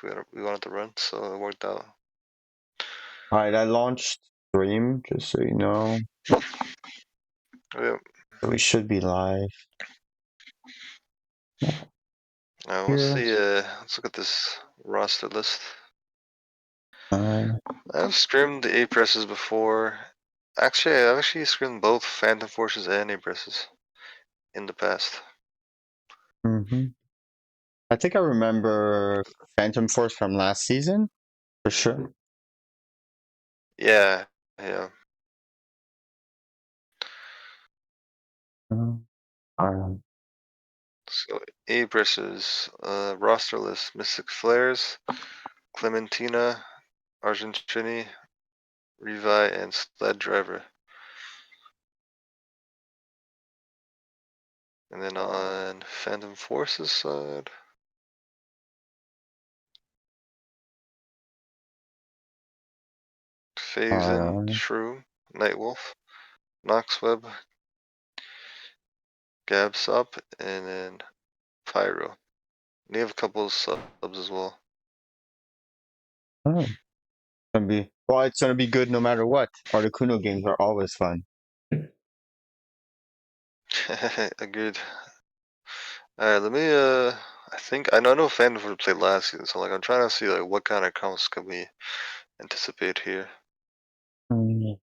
we wanted to run, so it worked out. Alright, I launched stream, just so you know. Yeah. So we should be live. We'll see. Let's look at this roster list. I've scrimmed the A-presses before. Actually, I've actually scrimmed both Phantom Forces and A-presses in the past. I think I remember Phantom Force from last season, for sure. Yeah, yeah. So A-presses, roster list: Mystic Flares, Clementina, Argentini, Revi, and Sled Driver. And then on Phantom Forces side, Phazon, Shrew, Nightwolf, Noxweb, Gabsop, and then Pyro. And you have a couple of subs as well. Oh. It's gonna be good no matter what. Articuno games are always fun. Agreed. Alright, let me I know Phantom Force played last season, so like I'm trying to see like what kind of counts can we anticipate here. I mean,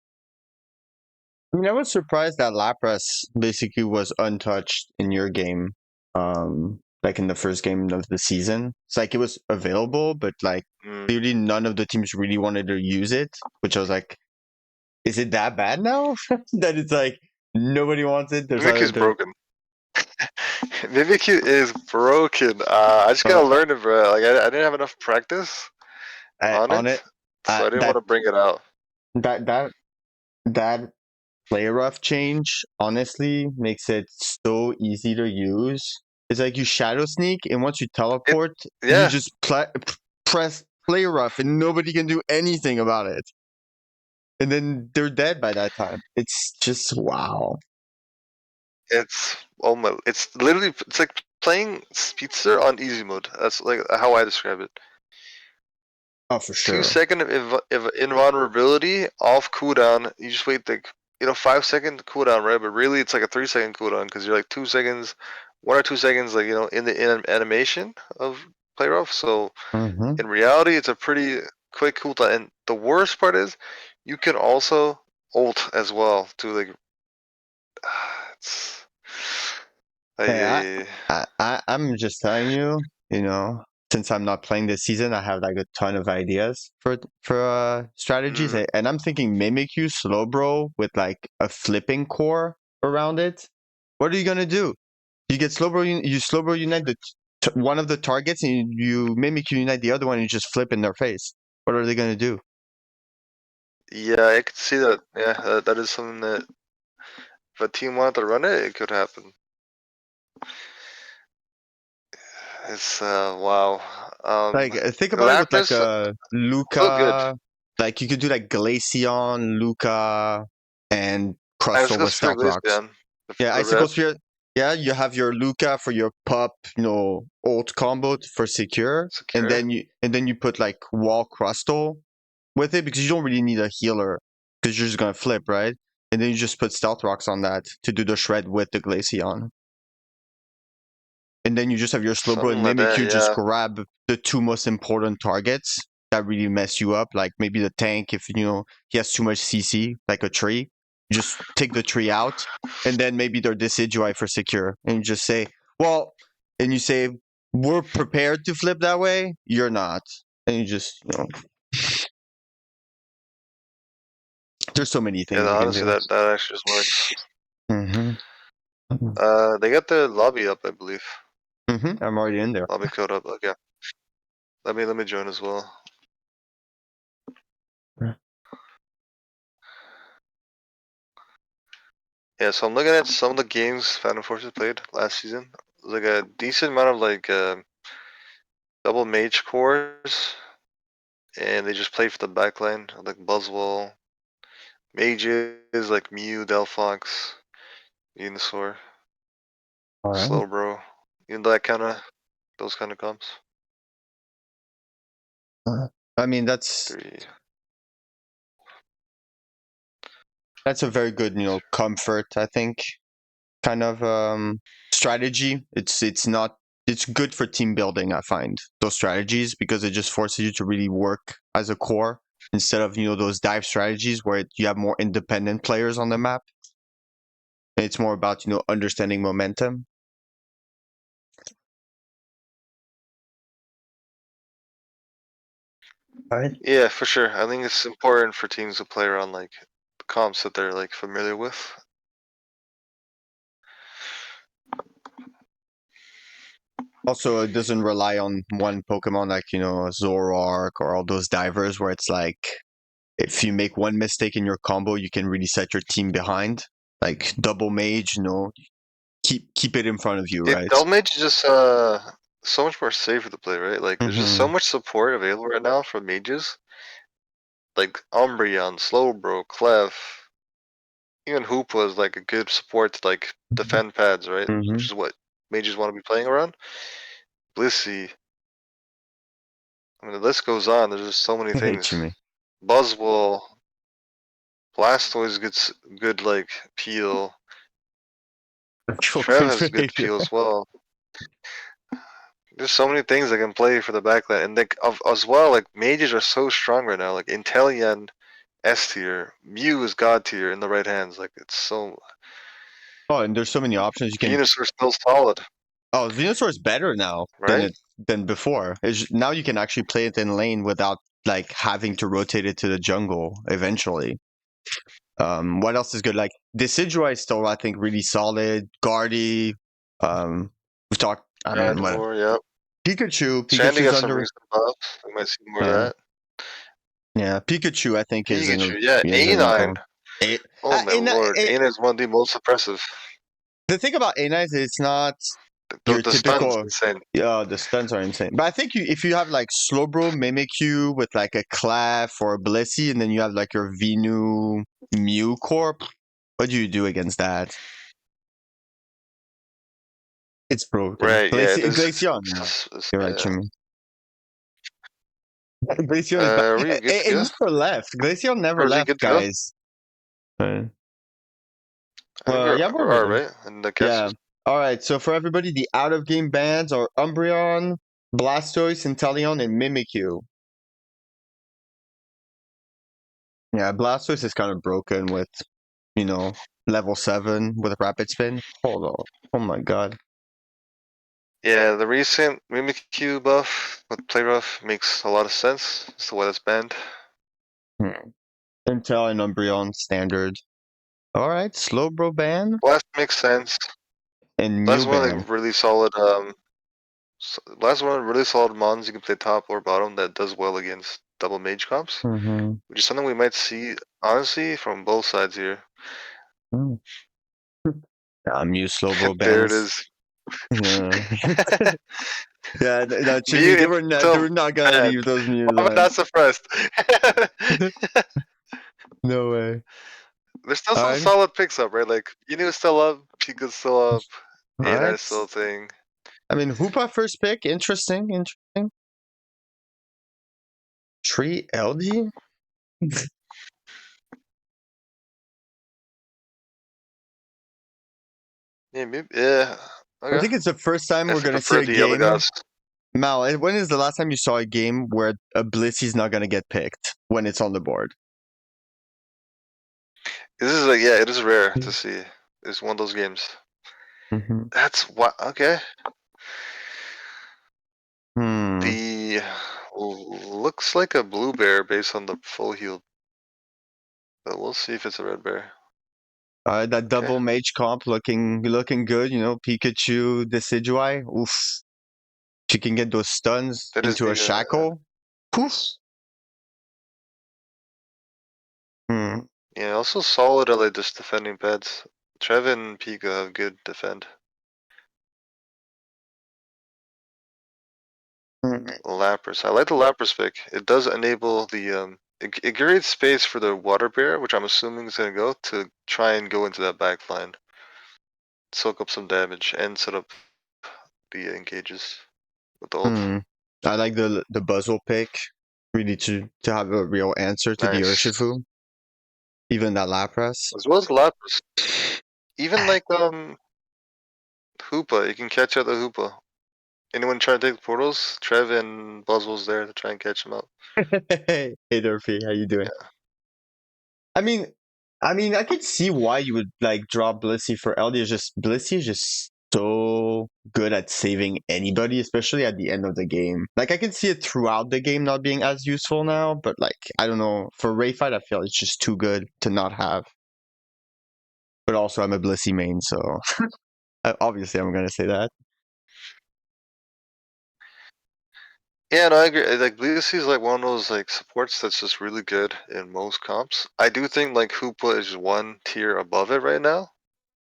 I was surprised that Lapras basically was untouched in your game, like in the first game of the season. It's like it was available, but like clearly none of the teams really wanted to use it, which I was like, is it that bad now? That it's like nobody wants it. Mimikyu's broken. Mimikyu is broken. I just gotta learn it, bro. Like I didn't have enough practice on it, so I didn't want to bring it out. That play rough change honestly makes it so easy to use. It's like you shadow sneak, and once you teleport, you just press play rough, and nobody can do anything about it. And then they're dead by that time. It's just wow. It's it's literally like playing Speedster on easy mode. That's like how I describe it. Oh, for sure. 2 second of invulnerability off cooldown. You just wait like 5-second cooldown, right? But really, it's like a 3-second cooldown because you're like 2 seconds, 1 or 2 seconds, like in the animation of play rough. So in reality, it's a pretty quick cooldown. And the worst part is, you can also ult as well to like. It's. I'm just telling you, since I'm not playing this season, I have like a ton of ideas for strategies, and I'm thinking Mimikyu Slowbro with like a flipping core around it. What are you gonna do? You get Slowbro, you Slowbro Unite one of the targets, and you Mimikyu Unite the other one, and you just flip in their face. What are they gonna do? Yeah, I could see that. Yeah, that is something that if a team wanted to run it, it could happen. It's wow. Like think about it with like a Luca. Good. Like you could do like Glaceon, Luca, and Crustle with Stealth Rocks. Yeah, Icicle Sphere. Yeah, you have your Luca for your pup, ult combo for secure. And then you put like Wall Crustle with it because you don't really need a healer because you're just gonna flip, right? And then you just put Stealth Rocks on that to do the shred with the Glaceon. And then you just have your Slowbro and Mimikyu just grab the two most important targets that really mess you up. Like maybe the tank, if he has too much CC, like a tree. You just take the tree out, and then maybe their Decidueye for secure. And you just say, and you say, we're prepared to flip that way. You're not. And you just, there's so many things. Yeah, honestly, that actually just works. They got the lobby up, I believe. I'm already in there. Lobby code up. Okay. Let me join as well. Yeah, so I'm looking at some of the games Phantom Forces played last season. Like a decent amount of like double mage cores, and they just play for the backline, like Buzzwole, mages like Mew, Delphox, Venusaur, Slowbro, those kind of comps. I mean, that's 3. a very good, comfort, I think, kind of strategy. It's good for team building, I find, those strategies, because it just forces you to really work as a core instead of, those dive strategies where you have more independent players on the map. It's more about, understanding momentum. All right. Yeah, for sure. I think it's important for teams to play around like comps that they're like familiar with. Also, it doesn't rely on one Pokemon like, Zoroark or all those divers where it's like, if you make one mistake in your combo, you can really set your team behind. Like double mage, keep it in front of you, right? Double Mage is just so much more safer to play, right? Like there's just so much support available right now for mages. Like Umbreon, Slowbro, Clef, even Hoopa is like a good support to like defend pads, right? Which is what mages want to be playing around. Blissey. I mean, the list goes on. There's just so many I hate things. you, me. Buzzwole, Blastoise gets good like peel. Trev has good peel as well. There's so many things that can play for the backline, and like as well, like mages are so strong right now. Like Inteleon, S tier, Mew is God tier in the right hands. Like it's so. Oh, and there's so many options you can. Venusaur still solid. Oh, Venusaur is better now right? than before. Now you can actually play it in lane without like having to rotate it to the jungle eventually. What else is good? Like Decidueye is still, I think, really solid. Guardy. We've talked. I mean, what? Grandor, yep. Pikachu. Shandy Pikachu's got some under. recent buffs. We might see more of Yeah, that. yeah. Pikachu, I think, is in a Pikachu, yeah. is in a A9. zone. A, Oh my lord. A9 is one of the most suppressive. the thing about A9 is it's not The, your the stun's typical. insane. Yeah, the stuns are insane. But I think if you have like Slowbro, Mimikyu with like a Clef or a Blissey, and then you have like your Venu Mew Corp, what do you do against that? It's broken. Right, yeah, it is. Glaceon, yeah. You're right, Yeah. Jimmy. Glaceon is bad. Are we good to It go? never left. Glaceon never Or is he left, good to go? guys. Uh, I think yeah, we're we're ready. alright. And the Yeah. guesses. All right. So for everybody, the out of game bans are Umbreon, Blastoise, Inteleon, and Mimikyu. Yeah, Blastoise is kind of broken with, level 7 with a rapid spin. Hold on. Oh my god. Yeah, the recent Mimikyu buff with Play Rough makes a lot of sense as to why that's banned. Intel and Umbreon standard. All right, Slowbro ban Blast makes sense. and Mew Last one ban. like really solid last one really solid mons you can play top or bottom that does well against double mage comps. Mm-hmm. Which is something we might see honestly from both sides here. Mm. Mew Slowbro There it bans. is. Yeah. Yeah, no, Jimmy, Mew they still were not gonna banned. leave those Mews, Why am I man. not suppressed? No way. There's still All some right. solid picks up, right? Like Yunu's still up, Pika's still up, All A9 right. is still a thing. I mean, Hoopa first pick, interesting. Tree LG? Yeah, maybe, yeah. I Okay. think it's the first time we're Definitely gonna see prefer a the game. Eldegoss. Mal, when is the last time you saw a game where a Blissey's not gonna get picked when it's on the board? This is like, yeah, it is rare to see. It's one of those games. Mm-hmm. That's what. Okay. Hmm. The looks like a blue bear based on the full healed, but we'll see if it's a red bear. That double mage comp looking good. Pikachu, Decidueye. Oof. If you can get those stuns That is into a the shackle. Poof. Hmm. yeah. Also solid are like just defending pets. Trev and Pika have good defend. Lapras. I like the Lapras pick. It does enable the it creates space for the water bear, which I'm assuming is gonna go to try and go into that back line, soak up some damage, and set up the engages with the ult. I like the Buzzle pick. really to have a real answer to the Nice. Urshifu. Even that Lapras. As well as Lapras. Even like Hoopa, you can catch out the Hoopa. Anyone try to take the portals? Trev and Buzzwell's there to try and catch him up. Hey Derpy, how you doing? Yeah. I mean, I could see why you would like drop Blissey for LD. It's just Blissey is just so good at saving anybody, especially at the end of the game. Like I can see it throughout the game not being as useful now, but like I don't know, for Ray fight I feel it's just too good to not have. But also I'm a Blissey main, so obviously I'm gonna say that. Yeah, no, I agree. Like Blissey is like one of those like supports that's just really good in most comps. I do think like Hoopa is one tier above it right now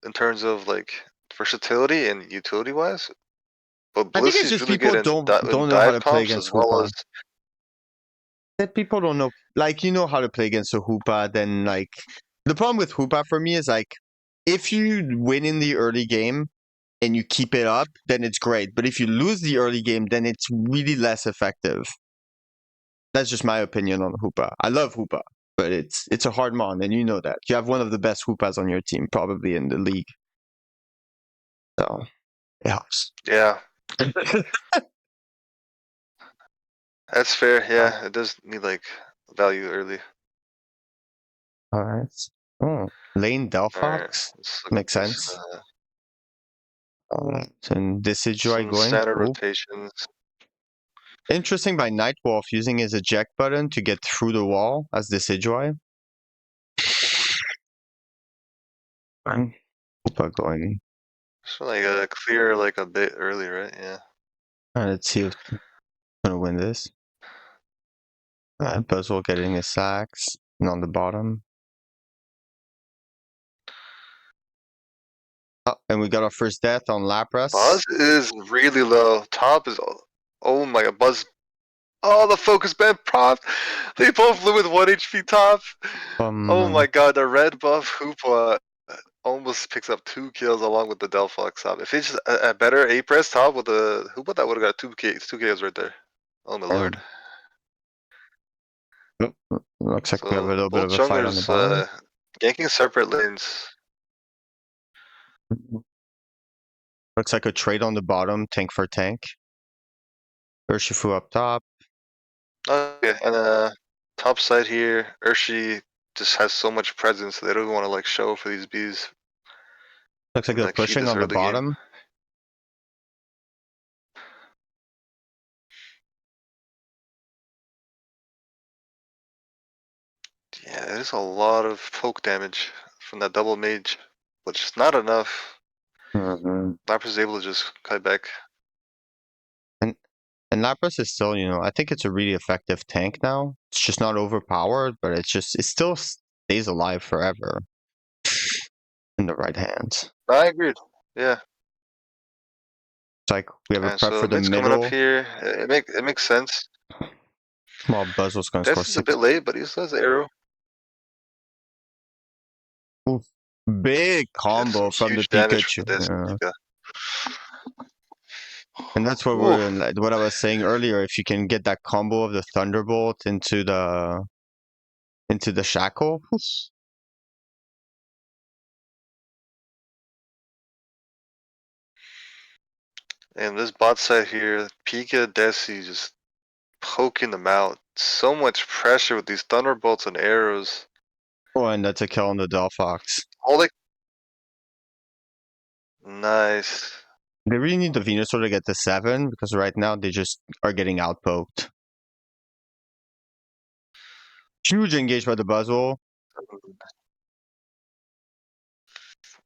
in terms of like versatility and utility wise. But I think it's Blissey's just really good people in, in don't know how dive to play comps as against well Hoopa. as That people don't know, like you know how to play against a Hoopa, then like the problem with Hoopa for me is like if you win in the early game and you keep it up, then it's great. But if you lose the early game, then it's really less effective. That's just my opinion on Hoopa. I love Hoopa, but it's a hard mon, and you know that. You have one of the best Hoopas on your team, probably in the league. So it helps. yeah, that's fair. Yeah, it does need like value early. All right. Oh, Lane All right, Delphox let's look at makes this. sense. All right. And Decidueye Some going. standard Oh, rotations. interesting by Nightwolf using his eject button to get through the wall as Decidueye. And Hoopa going. So like a clear like a bit early, right? Yeah. All right, let's see who's gonna win this. Buzzwell getting his sacks and on the bottom. Oh, and we got our first death on Lapras. Buzz is really low. Top is oh my god, Buzz. Oh, the focus band prop. They both live with 1 HP top. Oh my god, the red buff Hoopa almost picks up 2 kills along with the Delphox top. If it's just a better A press top with the Hoopa, that would have got 2 kills right there. Oh my lord. Looks like we have a So little bit both of a fight on the junglers bottom. ganking separate lanes. Looks like a trade on the bottom, tank for tank. Urshifu up top. Okay, and top side here, Urshi just has so much presence they don't want to like show for these bees Looks like and they're like feed pushing this on the early game. bottom. Yeah, there's a lot of poke damage from that double mage, but just not enough. Lapras is able to just cut back. And Lapras is still, I think it's a really effective tank now. It's just not overpowered, but it still stays alive forever in the right hands. I agreed. Yeah. It's like we have a Alright, prep so for the mid's coming up middle. here. It makes sense. Well, Buzzwell's gonna score This is a bit 6. late, but he still has the arrow. Oof. Big That's some combo from the huge damage Pikachu. for this. Yeah. And that's what Ooh. what I was saying earlier. If you can get that combo of the Thunderbolt into the shackle. And this bot side here, Pika Desi just poking them out. So much pressure with these thunderbolts and arrows. Oh, and that's a kill on the Delphox. All they nice. They really need the Venusaur to get to 7 because right now they just are getting outpoked. Huge engage by the Buzzwole.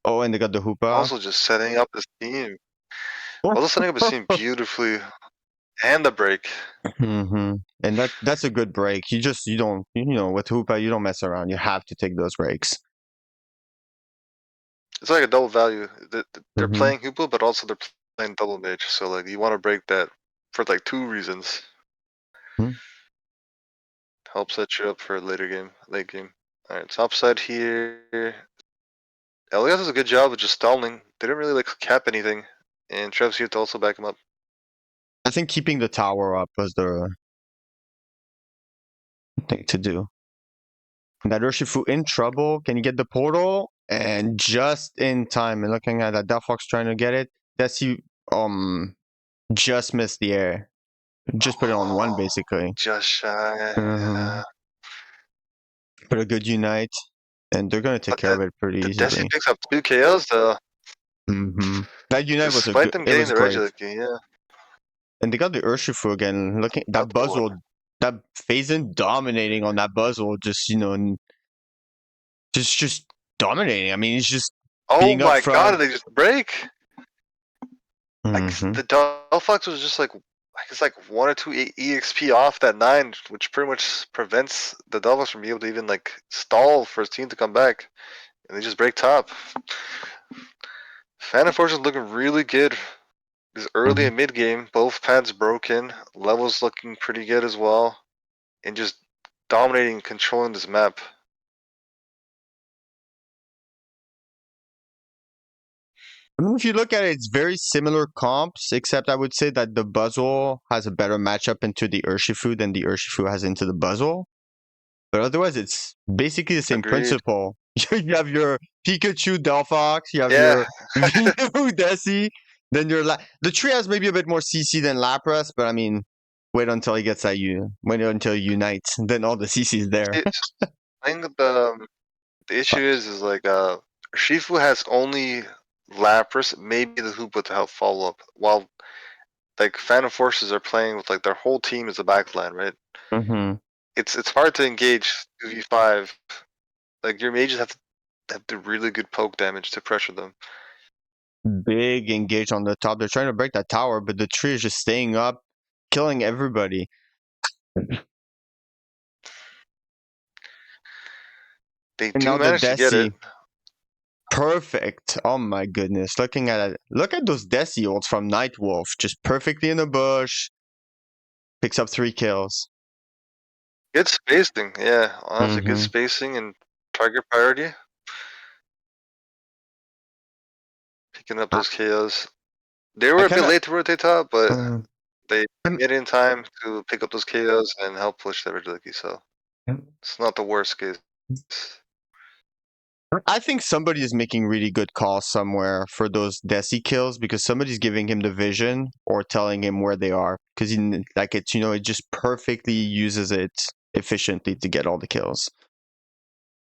Oh, and they got the Hoopa. Also just setting up this team. Also setting up his team beautifully. And the break. Mm-hmm. And that's a good break. You don't with Hoopa you don't mess around. You have to take those breaks. It's like a double value. They're Mm-hmm. playing Hoopa, but also they're playing double mage. So like you want to break that for like 2 reasons. Mm-hmm. Help set you up for a late game. Alright, top side here. Elias does a good job of just stalling. They didn't really like cap anything. And Trev's here to also back him up. I think keeping the tower up was the something to do. And that Urshifu in trouble. Can you get the portal? And just in time. And looking at that Delphox trying to get it. Desi just missed the air. Just put it on one basically. Just shy. Mm-hmm. But a good Unite. And they're gonna take care of it pretty the easily. Desi picks up 2 KOs though. Mm-hmm. That Unite was Despite them getting the regular key, yeah. And they got the Urshifu again. Looking that Buzzwole, that Phazon dominating on that Buzzwole, just just dominating. I mean, he's just being up front. God, did they just break? Mm-hmm. Like the Delphox was just like it's like 1 or 2 EXP off that 9, which pretty much prevents the Delphox from being able to even like stall for his team to come back, and they just break top. Phantom Force is looking really good. This early and mid game, both pads broken, levels looking pretty good as well, and just dominating and controlling this map. I mean, if you look at it, it's very similar comps, except I would say that the Buzzwole has a better matchup into the Urshifu than the Urshifu has into the Buzzwole. But otherwise, it's basically the same principle. You have your Pikachu Delphox, you have your Vino Desi, then your the tree has maybe a bit more CC than Lapras, but I mean, wait until he gets that wait until he unites, then all the CC is there. I think the issue is like Shifu has only Lapras, maybe the Hoopa to help follow up, while like Phantom Forces are playing with like their whole team as a backline, right? Mm-hmm. It's hard to engage 2v5. Like your mages have to really good poke damage to pressure them. Big engage on the top. They're trying to break that tower, but the tree is just staying up, killing everybody. They do manage to get it. Perfect. Oh my goodness. Looking at it. Look at those Desi ults from Nightwolf. Just perfectly in the bush. Picks up 3 kills. Good spacing, yeah. Honestly, good spacing and target priority. Picking up those KOs. They were a bit late to rotate top, but they get in time to pick up those KOs and help push the Rigiliki, so it's not the worst case. I think somebody is making really good calls somewhere for those Desi kills because somebody's giving him the vision or telling him where they are because like it's it just perfectly uses it efficiently to get all the kills.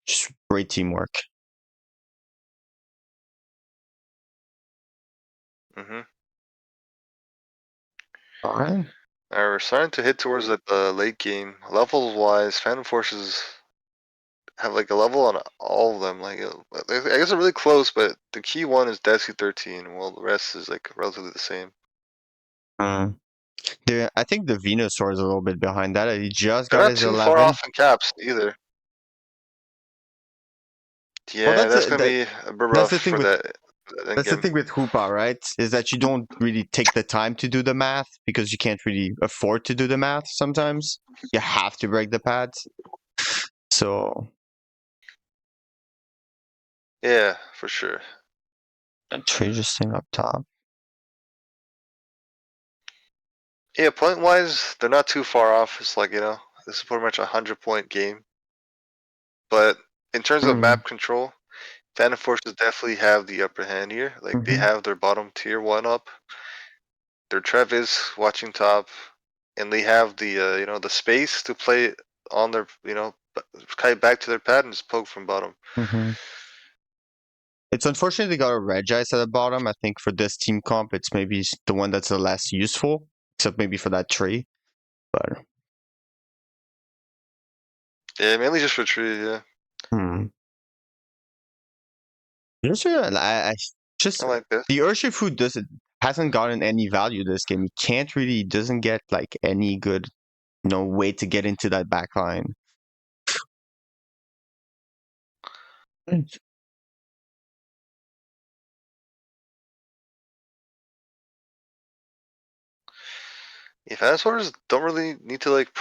Just great teamwork. All right. We're starting to hit towards the late game. Levels wise, Phantom Forces have like a level on all of them. Like I guess they're really close, but the key one is Desi 13, while the rest is like relatively the same. I think the Venusaur is a little bit behind that. He just They're got not his too 11. far off in caps either. Yeah, well, that's gonna be a bit rough for that. That's the thing with Hoopa, right? Is that you don't really take the time to do the math because you can't really afford to do the math sometimes. You have to break the pads. So. Yeah, for sure. Tree just staying up top. Yeah, point wise, they're not too far off. It's like, this is pretty much a 100-point game. But in terms of map control, Phantom Forces definitely have the upper hand here. Like they have their bottom tier 1 up. Their Trev is watching top, and they have the the space to play on their kite back to their pad and just poke from bottom. It's unfortunate they got a Regice at the bottom. I think for this team comp, it's maybe the one that's the less useful, except maybe for that tree. But yeah, mainly just for tree. Yeah. I like this. The Urshifu hasn't gotten any value this game. He doesn't get like any good way to get into that back line. Yeah, Dinosaurs don't really need to like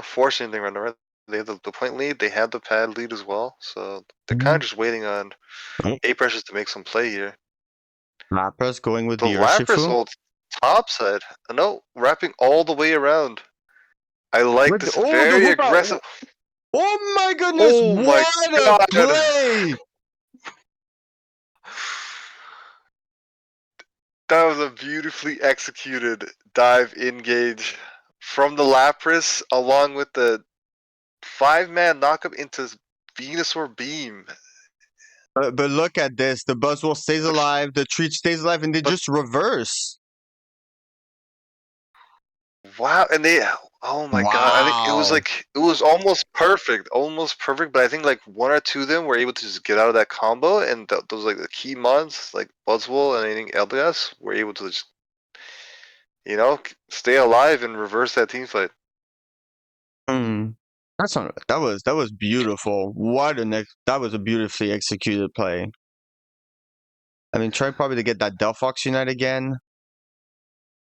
force anything right now. They have the point lead. They have the pad lead as well, so they're kind of just waiting on A-Precious to make some play here. Lapras going with the Lapras ult top side. No, wrapping all the way around. I like this very aggressive. Oh my goodness! Oh my What a god! play! That was a beautifully executed dive engage from the Lapras, along with the 5-man knockup into Venusaur Beam. But look at this. The Buzzwole stays alive, the Treat stays alive, and they just reverse. Wow, and oh my god, I think Wow. it was almost perfect, but I think like one or two of them were able to just get out of that combo, and those like the key mons, like Buzzwole and anything LDS, were able to just, stay alive and reverse that team fight. That's not, that was beautiful. That was a beautifully executed play. I mean, try probably to get that Delphox Unite again.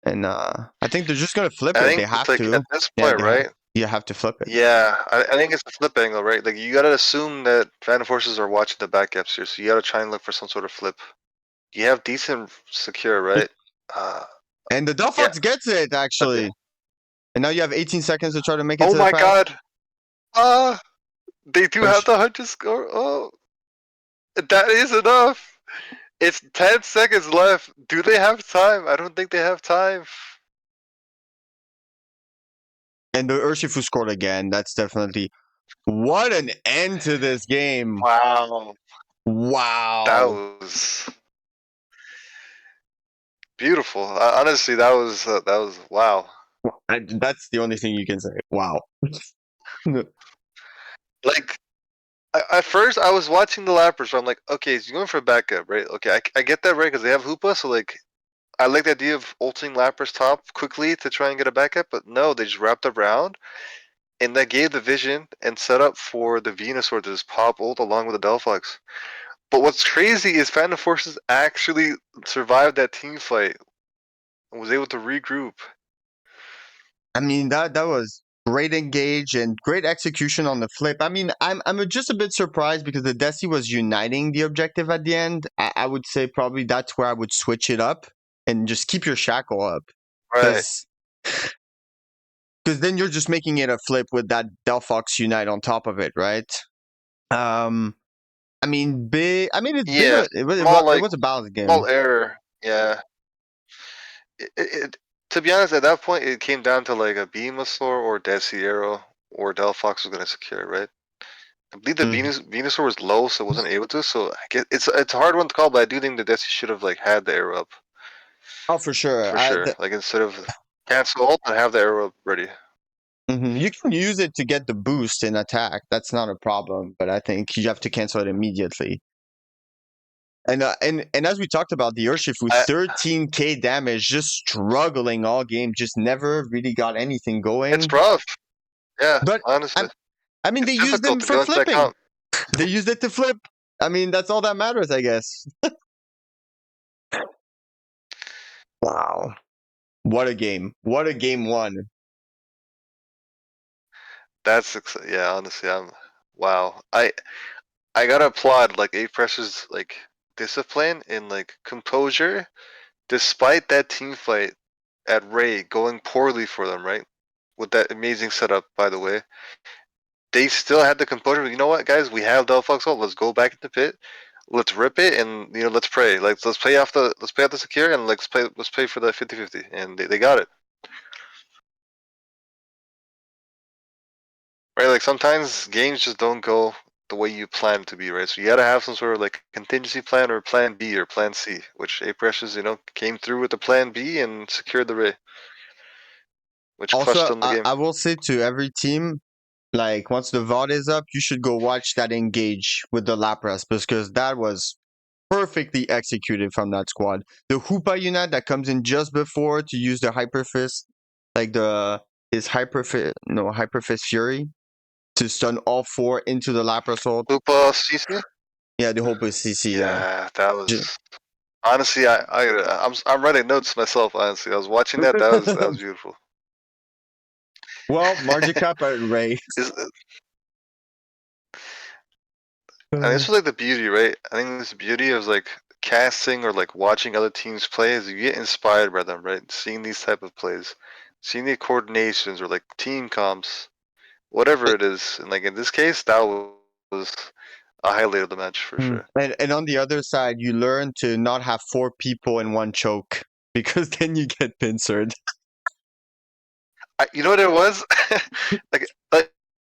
And I think they're just gonna flip I it. They think it's have like to. at this Yeah, point, right? you have to flip it. Yeah, I think it's the flip angle, right? Like you gotta assume that Phantom Forces are watching the backups here, so you gotta try and look for some sort of flip. You have decent secure, right? Uh, And the yeah. Delphox gets it actually. And now you have 18 seconds to try to make it Oh to the my pass. god! They do have the 100 score. Oh, that is enough. It's 10 seconds left. Do they have time? I don't think they have time. And the Urshifu scored again. That's definitely what an end to this game. Wow. That Wow. was beautiful. Honestly, that was wow. That's the only thing you can say. Wow. Like at first, I was watching the Lapras, so I'm like, okay, he's going for a backup, right? Okay, I get that, right? Because they have Hoopa, so like, I like the idea of ulting Lapras top quickly to try and get a backup, but no, they just wrapped around, and that gave the vision and set up for the Venusaur to just pop ult along with the Delphox. But what's crazy is Phantom Forces actually survived that team fight and was able to regroup. I mean that was great engage and great execution on the flip. I mean, I'm just a bit surprised because the Desi was uniting the objective at the end. I would say probably that's where I would switch it up and just keep your shackle up. Right. Because then you're just making it a flip with that Delphox Unite on top of it, right? I mean, it's been Yeah, it was a balanced game. small error. Yeah. To be honest, at that point, it came down to like a Venusaur or Desiero or Delphox was going to secure, right? I believe the Venusaur was low, so it wasn't able to. So I guess it's a hard one to call, but I do think the Desi should have like had the arrow up Oh, for sure. for sure. Like instead of cancel ult and have the arrow up ready. You can use it to get the boost in attack. That's not a problem, but I think you have to cancel it immediately. And as we talked about, the Urshifu, 13k damage, just struggling all game, just never really got anything going. It's rough. Yeah, But honestly. I mean, they used them for flipping. They used it to flip. I mean, that's all that matters, I guess. Wow. What a game. What a game one. Yeah, honestly, wow. I gotta applaud like A-Press's like discipline and like composure despite that team fight at Ray going poorly for them, right? With that amazing setup, by the way. They still had the composure. You know what, guys? We have Delphox ult. Let's go back in the pit. Let's rip it and let's pray. Like let's play off the secure and let's play for the 50-50. And they got it. Right? Like sometimes games just don't go the way you plan to be, right? So you gotta have some sort of like contingency plan or plan B or plan C, which A-Precious, came through with the plan B and secured the Ray. Which clutched Also, on the game. I will say to every team, like once the VOD is up, you should go watch that engage with the Lapras because that was perfectly executed from that squad. The Hoopa unit that comes in just before to use the Hyper Fist, like Hyper Fist Fury to stun all four into the Lapras ult. Hoopa CC? Yeah, the Hoopa CC. Yeah, that was honestly. I'm writing notes myself. Honestly, I was watching that. That was beautiful. Well, Margicap Ray. And this was like the beauty, right? I think this beauty of like casting or like watching other teams play is you get inspired by them, right? Seeing these type of plays, seeing the coordinations or like team comps, whatever it is. And like in this case, that was a highlight of the match for sure. And on the other side, you learn to not have 4 people in one choke because then you get pincered. You know what it was? like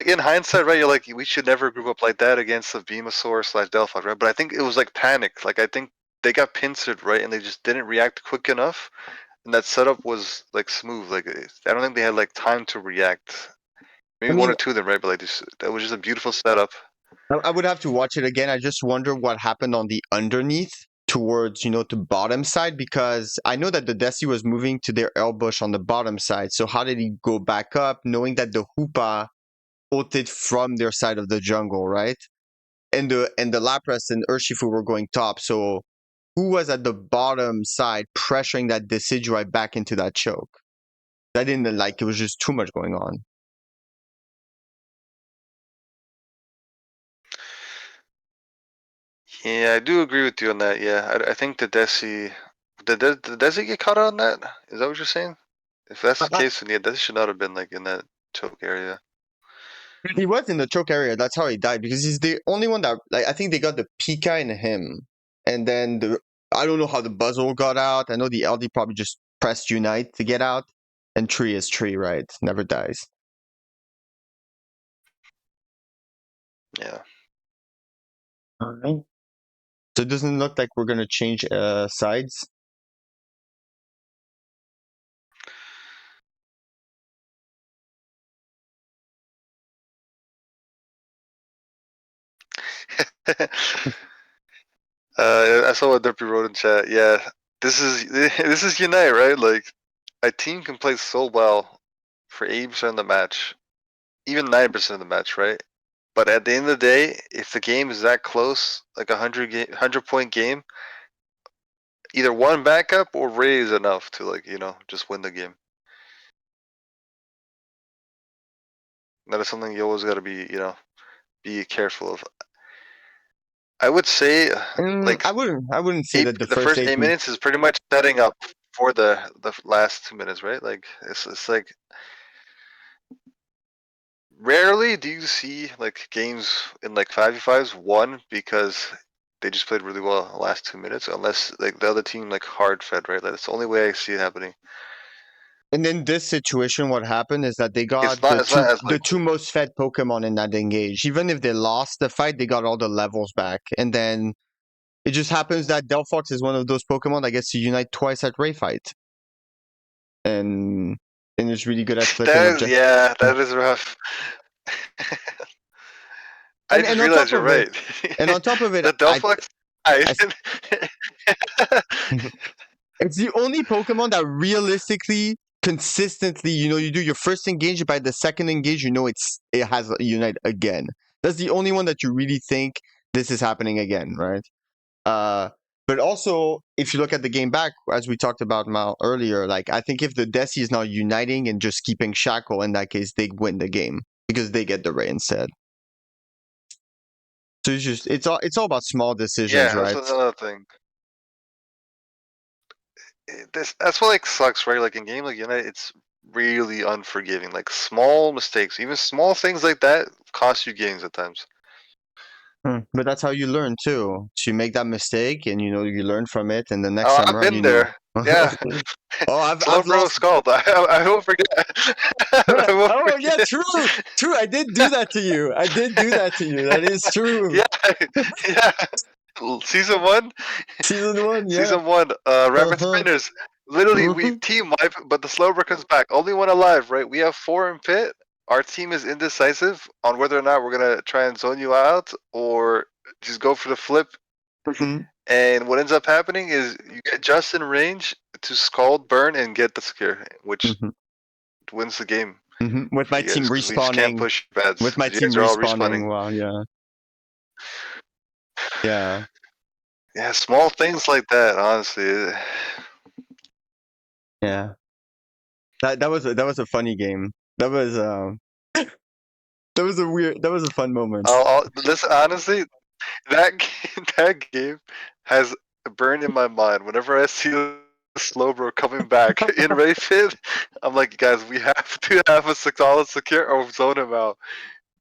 in hindsight, right? You're like, we should never group up like that against a Venusaur / Delphi, right? But I think it was like panic. Like I think they got pincered, right, and they just didn't react quick enough. And that setup was like smooth. Like I don't think they had like time to react. Maybe I one or mean, two of them, right? But like that was just a beautiful setup. I would have to watch it again. I just wonder what happened on the underneath towards, to bottom side, because I know that the Desi was moving to their Elbush on the bottom side. So how did he go back up, knowing that the Hoopa ulted from their side of the jungle, right? And the Lapras and Urshifu were going top. So who was at the bottom side pressuring that Decidueye back into that choke? I didn't like it. Was just too much going on. Yeah, I do agree with you on that. Yeah, I think the Desi, did Desi get caught on that? Is that what you're saying? If that's the case, then yeah, Desi should not have been like in that choke area. He was in the choke area. That's how he died, because he's the only one that, like, I think they got the Pika in him, and then I don't know how the Buzzle got out. I know the LD probably just pressed Unite to get out, and Tree is Tree, right? Never dies. Yeah. All right. So it doesn't look like we're gonna change sides. I saw what Derpy wrote in chat. Yeah, this is Unite, right? Like, a team can play so well for 80% of the match, even 90% of the match, right? But at the end of the day, if the game is that close, like 100-point game, either one backup or Ray is enough to like just win the game. That is something you always got to be careful of. I would say like I wouldn't say that the first 8 minutes is pretty much setting up for the last 2 minutes, right? Like it's like rarely do you see like games in like 5v5s won because they just played really well in the last 2 minutes, unless like the other team like hard fed, right? Like that's the only way I see it happening. And in this situation, what happened is that they got It's not as the two most fed Pokemon in that engage. Even if they lost the fight, they got all the levels back. And then it just happens that Delphox is one of those Pokemon that gets to unite twice at Ray Fight. And is really good at flipping objectives. that is rough. I And just and on top realized you're of it, right. and on top of it, The Delphox. I, it's the only Pokemon that realistically, consistently, you do your first engage, by the second engage, it has a unite again. That's the only one that you really think this is happening again, right? But also, if you look at the game back, as we talked about Mhal earlier, like I think if the Desi is not uniting and just keeping Shackle, in that case, they win the game because they get the Ray instead. So it's all about small decisions, yeah, right? that's another thing. That's what like sucks, right? Like in game like Unite, it's really unforgiving. Like small mistakes, even small things like that, cost you games at times. But that's how you learn too. So you make that mistake, and you learn from it, and the next Oh, time I've around, been there. Yeah. Oh, Slow I've bro lost. scald. I won't forget. I won't Oh yeah, forget. true. I did do that to you. I did do that to you. That is true. Yeah, yeah. Season 1, Season 1, yeah. season 1. Rapid Uh-huh. spinners. Literally, we Mhm. team wipe, but the slowbro comes back. Only one alive, right? We have 4 in pit. Our team is indecisive on whether or not we're gonna try and zone you out or just go for the flip. Mhm. And what ends up happening is you get just in range to scald, burn, and get the scare, which Mhm. wins the game With for my you guys team because we just can't respawning. push bads With my because you team guys are all respawning. respawning. Wow, yeah. Yeah. Yeah, small things like that, honestly. Yeah. That was a funny game. That was that was a fun moment. Listen, honestly, that that game has burned in my mind. Whenever I see Slowbro coming back in Ray Fit. I'm like, guys, we have to have a solid secure or zone him out.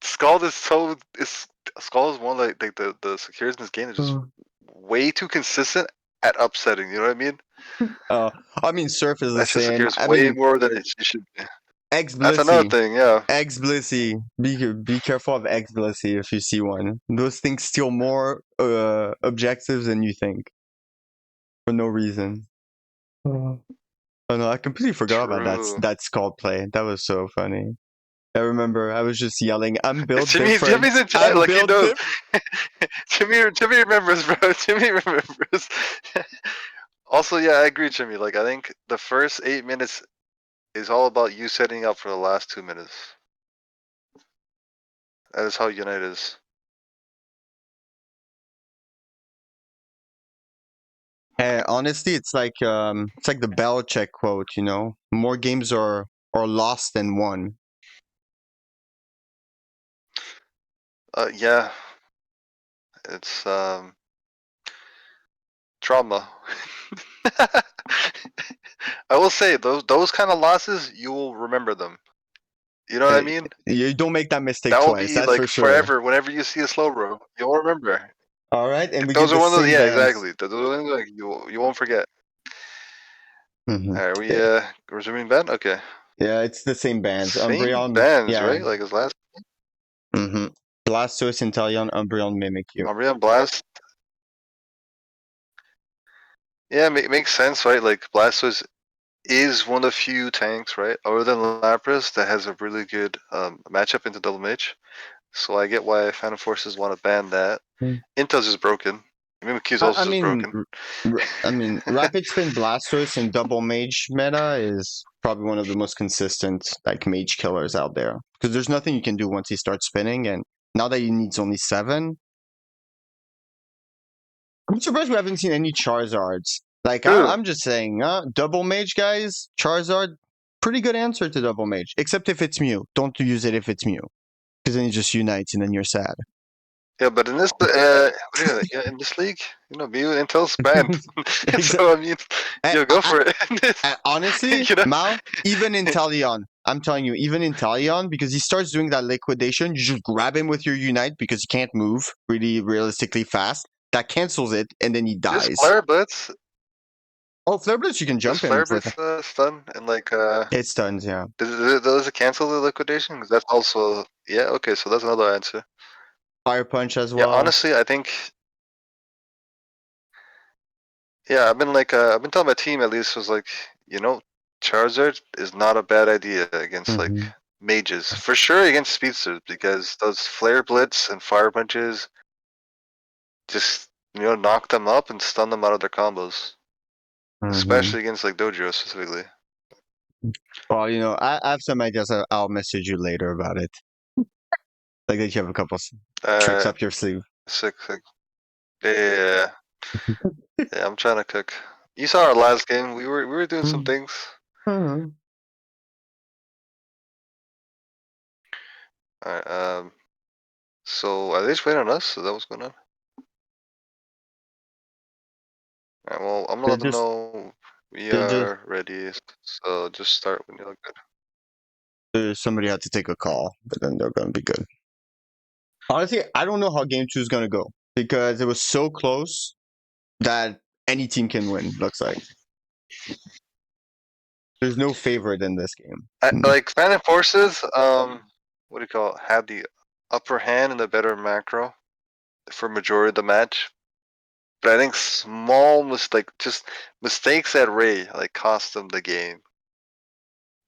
Skull is Skull is one like the secures in this game is just way too consistent at upsetting. You know what I mean? I mean, Surf is the That shit same. secures I way mean, more than it should be. Eggs That's another Blissey. thing, yeah. Eggs Blissey. Be careful of Eggs Blissey if you see one. Those things steal more objectives than you think. For no reason. Oh no, I completely forgot about True. that Skull play. That was so funny. I remember I was just yelling, I'm built different. Jimmy's in chat, I'm like he built knows. different. Jimmy remembers, bro. Jimmy remembers. Also, yeah, I agree, Jimmy. Like, I think the first 8 minutes is all about you setting up for the last 2 minutes. That is how Unite is. Honestly, it's like the Belichick quote, you know, more games are lost than won. Yeah, it's trauma. I will say those kind of losses, you will remember them. You know what I mean? You don't make that mistake That will twice, be that's like for sure. forever. Whenever you see a slow bro, you'll remember. All right, and we Those get are the one of the, same yeah, bands. exactly. Those are things like you won't forget. Mm-hmm. Are we resuming band? Okay. Yeah, it's the same bands. Same Umbreon, bands, yeah. right? Like his last. Mm-hmm. Blastoise, Inteleon, Umbreon, Mimikyu. Umbreon Blast. Yeah, makes sense, right? Like Blastoise is one of the few tanks, right, other than Lapras, that has a really good matchup into Double Mage. So I get why Phantom Forces want to ban that. Intel's is broken. Mimikyu's also just broken. I mean, Rapid Spin Blastoise and Double Mage meta is probably one of the most consistent like mage killers out there because there's nothing you can do once he starts spinning, and now that he needs only 7, I'm surprised we haven't seen any Charizards. Like I'm just saying, Double Mage guys, Charizard, pretty good answer to Double Mage, except if it's Mew. Don't use it if it's Mew, because then it just unites and then you're sad. Yeah, but in this in this league, you know, Mew and Intel's banned. So I mean, go for it. Honestly, You know? Mhal, even Inteleon, I'm telling you, even Inteleon, because he starts doing that liquidation, you just grab him with your Unite because he can't move really realistically fast. That cancels it, and then he Just dies. Flare Blitz. Oh, Flare Blitz, you can jump Does him Flare with. Blitz stun and like It stuns, yeah. does it cancel the liquidation? 'Cause that's also, yeah, okay, so that's another answer. Fire Punch as Yeah, well. honestly, I think, yeah, I've been telling my team at least, was like, you know, Charizard is not a bad idea against like mages, for sure against speedsters, because those Flare Blitz and Fire Punches just, you know, knock them up and stun them out of their combos, especially against like Dojo specifically. Well, you know, I have some ideas. I'll message you later about it. Like that you have a couple tricks up your sleeve. Sick. Yeah, yeah, I'm trying to cook. You saw our last game. We were doing some things. Alright, so are they just waiting on us? Is that what's going on? Alright, well, I'm gonna let them know we are ready. So just start when you look good. Somebody had to take a call, but then they're gonna be good. Honestly, I don't know how game 2 is gonna go because it was so close that any team can win. Looks like there's no favorite in this game. Like Phantom Forces, what do you call it? Had the upper hand and the better macro for majority of the match. But I think just mistakes at Ray like cost them the game.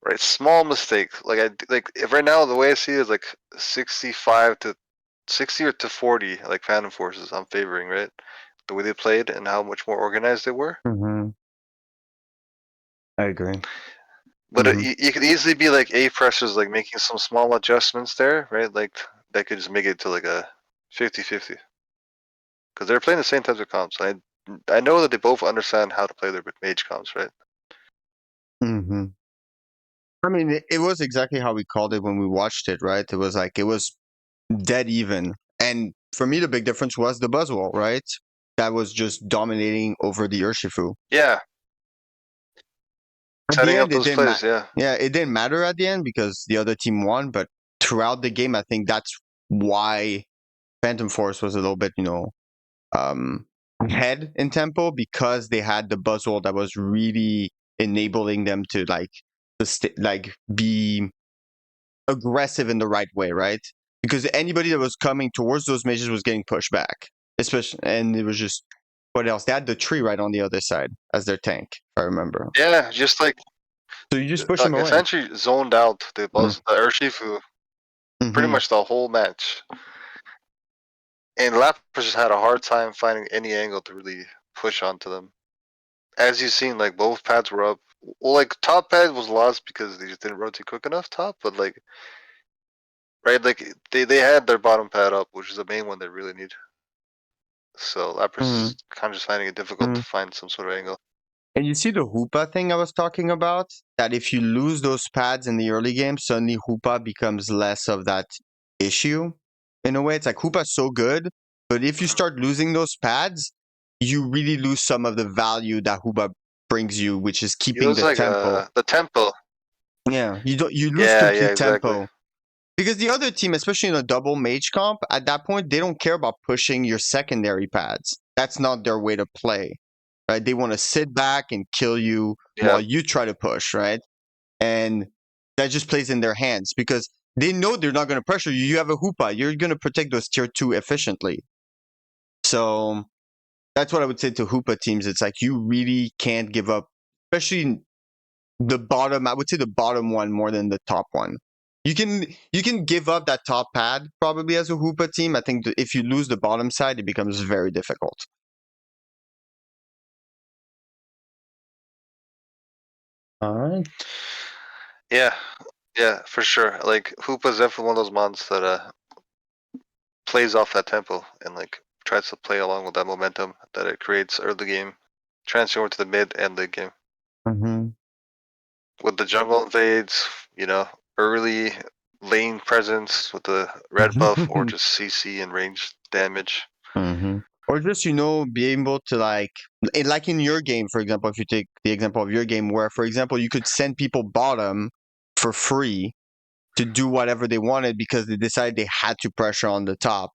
Right, small mistakes. If right now the way I see it is like 65 to 60 or to 40, like Phantom Forces. I'm favoring, right? The way they played and how much more organized they were. I agree. But you could easily be like A pressures, like making some small adjustments there, right? Like that could just make it to like a 50-50. Because they're playing the same types of comps. I know that they both understand how to play their mage comps, right? I mean, it was exactly how we called it when we watched it, right? It was like, it was dead even. And for me, the big difference was the Buzzwole, right? That was just dominating over the Urshifu. Yeah. At the setting up end, it those didn't plays. matter. Yeah. Yeah, it didn't matter at the end because the other team won. But throughout the game, I think that's why Phantom Force was a little bit, um, ahead in tempo because they had the buzzword that was really enabling them to be aggressive in the right way, right? Because anybody that was coming towards those mages was getting pushed back, especially, and it was just what else? They had the tree right on the other side as their tank, if I remember. Yeah, just like So you just push them away. essentially zoned out the Urshifu pretty Mm-hmm. much the whole match. And Lapras just had a hard time finding any angle to really push onto them. As you've seen, like both pads were up. Well, like top pad was lost because they just didn't rotate quick enough top, but like right, like they had their bottom pad up, which is the main one they really need. So Lapras Mm-hmm. is kind of just finding it difficult to find some sort of angle. And you see the Hoopa thing I was talking about? That if you lose those pads in the early game, suddenly Hoopa becomes less of that issue. In a way, it's like Hoopa's so good, but if you start losing those pads, you really lose some of the value that Hoopa brings you, which is It keeping was the like tempo. the tempo. Yeah, you lose Yeah, complete exactly. tempo. Because the other team, especially in a double mage comp, at that point, they don't care about pushing your secondary pads. That's not their way to play, right? They want to sit back and kill you Yeah, while you try to push, right? And that just plays in their hands because they know they're not going to pressure you. You have a Hoopa. You're going to protect those tier 2 efficiently. So that's what I would say to Hoopa teams. It's like you really can't give up, especially the bottom. I would say the bottom one more than the top one. You can give up that top pad probably as a Hoopa team. I think that if you lose the bottom side, it becomes very difficult. All right. yeah, yeah, for sure. Like Hoopa's definitely one of those mons that plays off that tempo and like tries to play along with that momentum that it creates early game, transfer over to the mid and late game. Mm-hmm. With the jungle invades, early lane presence with the red buff or just CC and range damage. Mm-hmm. Or just be able to like in your game, for example, if you take the example of your game, where for example you could send people bottom for free to do whatever they wanted because they decided they had to pressure on the top,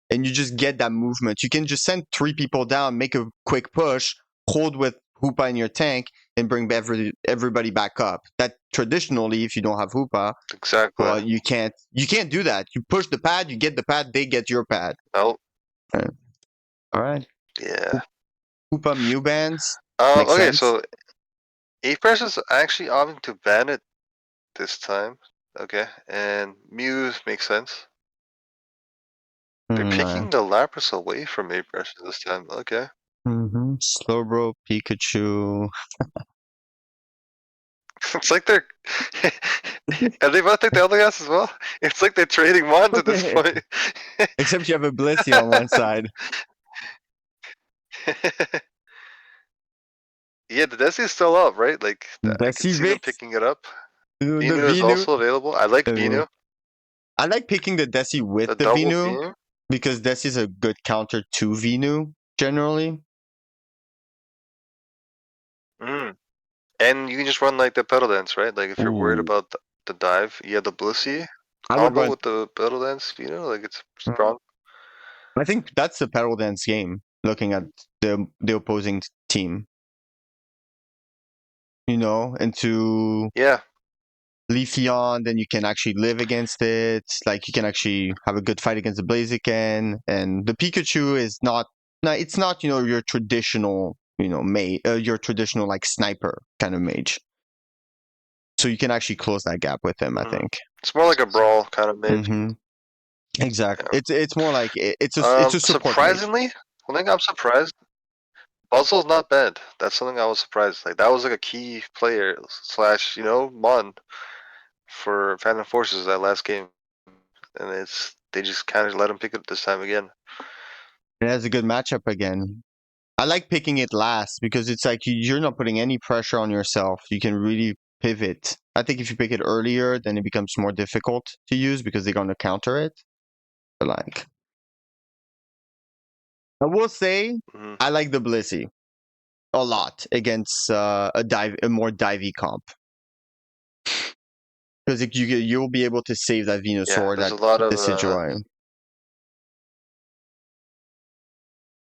and you just get that movement. You can just send 3 people down, make a quick push, hold with Hoopa in your tank, and bring everybody back up. That traditionally, if you don't have Hoopa, Exactly. well, you can't do that. You push the pad, you get the pad, they get your pad. Oh, All right. yeah. Hoopa Mew bans makes Okay, sense. so A-Press is actually opting to ban it this time. Okay, and Mew makes sense. They're Right. picking the Lapras away from A-Press this time. Okay. Mm-hmm. Slowbro, Pikachu. It's like they're. And they both take the other guys as well. It's like they're trading mons at this point. Except you have a Blissey on one side. Yeah, the Desi is still up, right? Like I could Desi see them Vix, picking it up. the Vinu is Vinu. also available. I like Vinu. I like picking the Desi with The the double Vinu beam. because Desi is a good counter to Vinu generally. Mm. And you can just run like the pedal dance, right? Like if you're worried Ooh. about the dive, you have the Blissey I would combo run. with the pedal dance, like it's strong. I think that's the pedal dance game. Looking at the opposing team, into Yeah. Leafeon, then you can actually live against it. Like you can actually have a good fight against the Blaziken, and the Pikachu is not. No, it's not. Your traditional. Your traditional like sniper kind of mage. So you can actually close that gap with him. I Mm. think. It's more like a brawl kind of mage. Mm-hmm. Exactly. Yeah. It's more like it's a support mage. Surprisingly, I think I'm surprised. Puzzle's not bad. That's something I was surprised. Like that was like a key player slash mon for Phantom Forces that last game, and they just kind of let him pick it this time again. It has a good matchup again. I like picking it last because it's like you're not putting any pressure on yourself. You can really pivot. I think if you pick it earlier, then it becomes more difficult to use because they're going to counter it. But I will say, Mm-hmm. I like the Blissey. a lot against a more divey comp. Because you'll be able to save that Venusaur, there's that a lot of Decidueye.